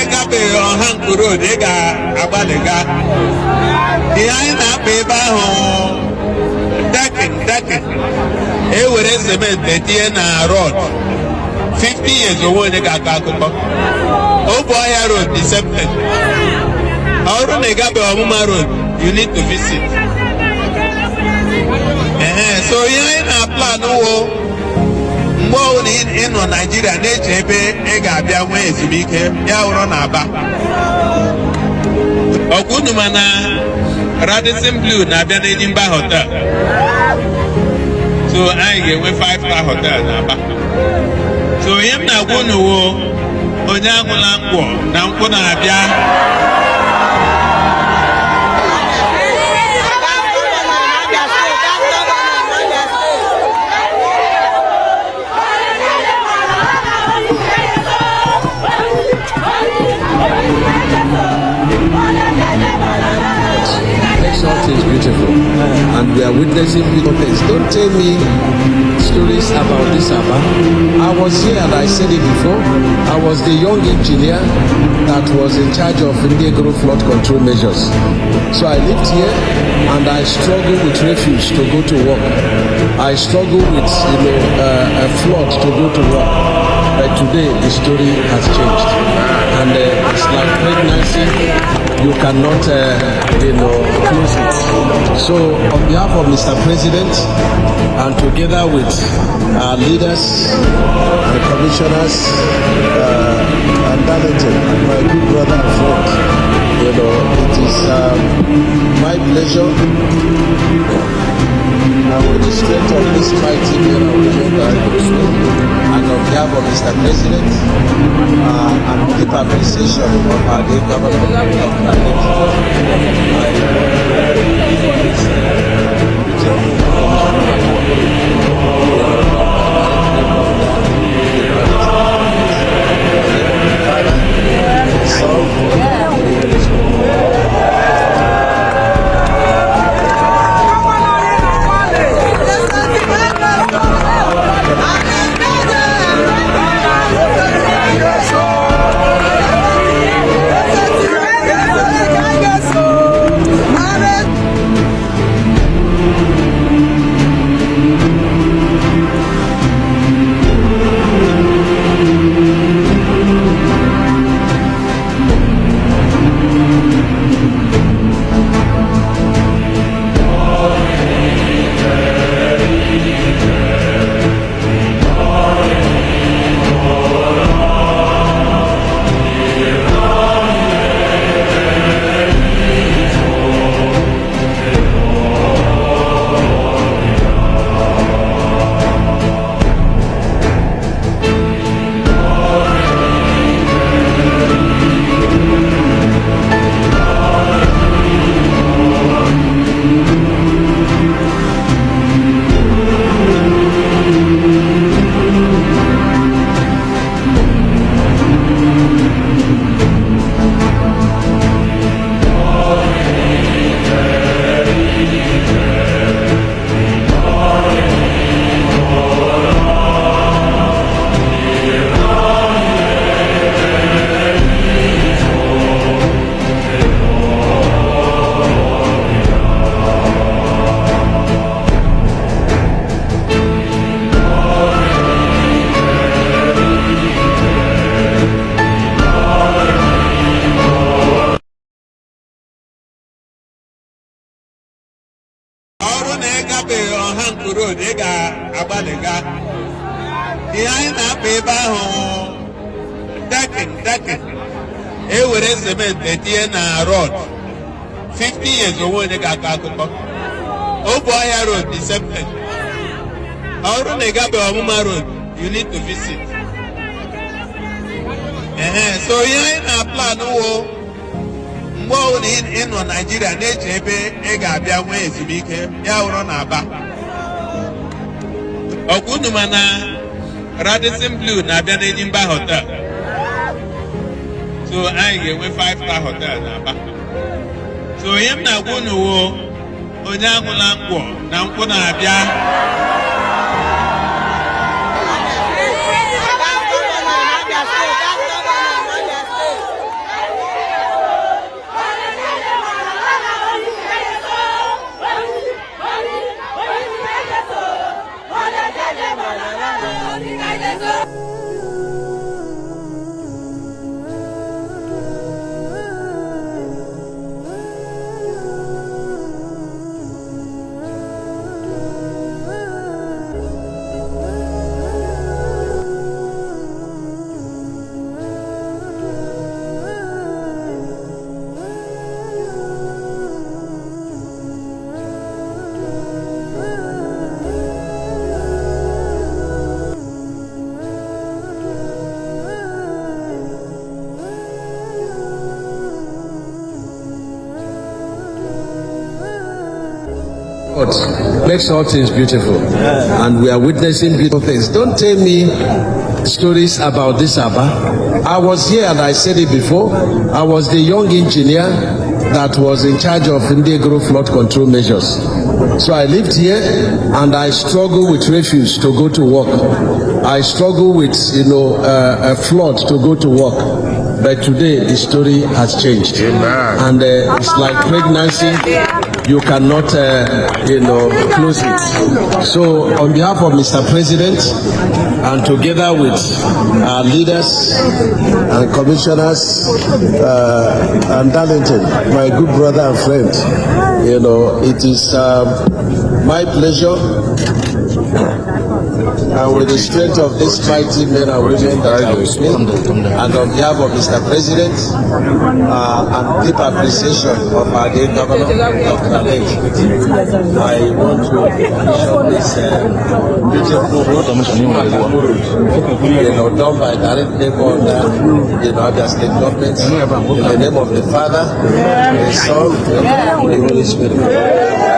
na-egabeghị Ohanku Road ị ga-agbalịga ihe anyị na-akpa ebe ahụ dekin ewere cement etinye na road 50 years onwe onye ga-akọ akụkọ Obuohia Road the same thing. Ọrụ na ịgabeghị Ọmụma Road you need to visit. So ihe anyị na-aplan wo mgbe ọbụla ị nọ Nigeria na-eche ebe ị ga-abịa nwee ezumike ya wụrụ na Aba ọgwụnụ mana Radisson Blu na-abịa n'Enyimba Hotel, so anyị ga-enwe 5-star hotel na Aba. So ihe m na-agwa unu wo onye aṅụla nkwọ na nkwụ na-abịa. Is beautiful, and we are witnessing beautiful things. Don't tell me stories about this Aba. I was here and I said it before. I was the young engineer that was in charge of Indian flood control measures. So I lived here and I struggled with refuge to go to work. I struggled with a flood to go to work. But today the story has changed, and it's like pregnancy. You cannot, close it. So, on behalf of Mr. President, and together with our leaders, the commissioners, and Darlington, and my good brother and friend, it is my pleasure. And with the strength of this mighty and on behalf of Mr. President, and deep appreciation of our dear government Ohanku Road ị ga-agbalịga ihe anyị na-akpa ebe ahụ dekin ewere cement etinye na road 50 years onwe onye ga-akọ akụkọ Obuohia Road the same thing. Ọrụ na ịgabeghị Ọmụma Road you need to visit. So ihe anyị na-aplan wo mgbe ọbụla ị nọ Nigeria na-eche ebe ị ga-abịa nwee ezumike ya wụrụ na Aba ọgwụnụ mana Radisson Blu na-abịa n'Enyimba Hotel, so anyị ga-enwe 5-star hotel na Aba. So ihe m na-agwa unu wo onye aṅụla nkwọ na nkwụ na-abịa. God makes all things beautiful, and we are witnessing beautiful things. Don't tell me stories about this Aba. I was here and I said it before. I was the young engineer that was in charge of Indegro flood control measures. So I lived here and I struggle with refuse to go to work. I struggle with, a flood to go to work. But today the story has changed. Amen. And it's like pregnancy. You cannot, close it. So on behalf of Mr. President, and together with our leaders and commissioners and Darlington, my good brother and friend, it is my pleasure. And with the strength of these mighty men and women that are with me, and on behalf of Mr. President, and deep appreciation of our dear Governor, Dr. Alec, I want to commission this beautiful road, done by direct labor under the state government, in the name of the Father, the Son, and the Holy Spirit.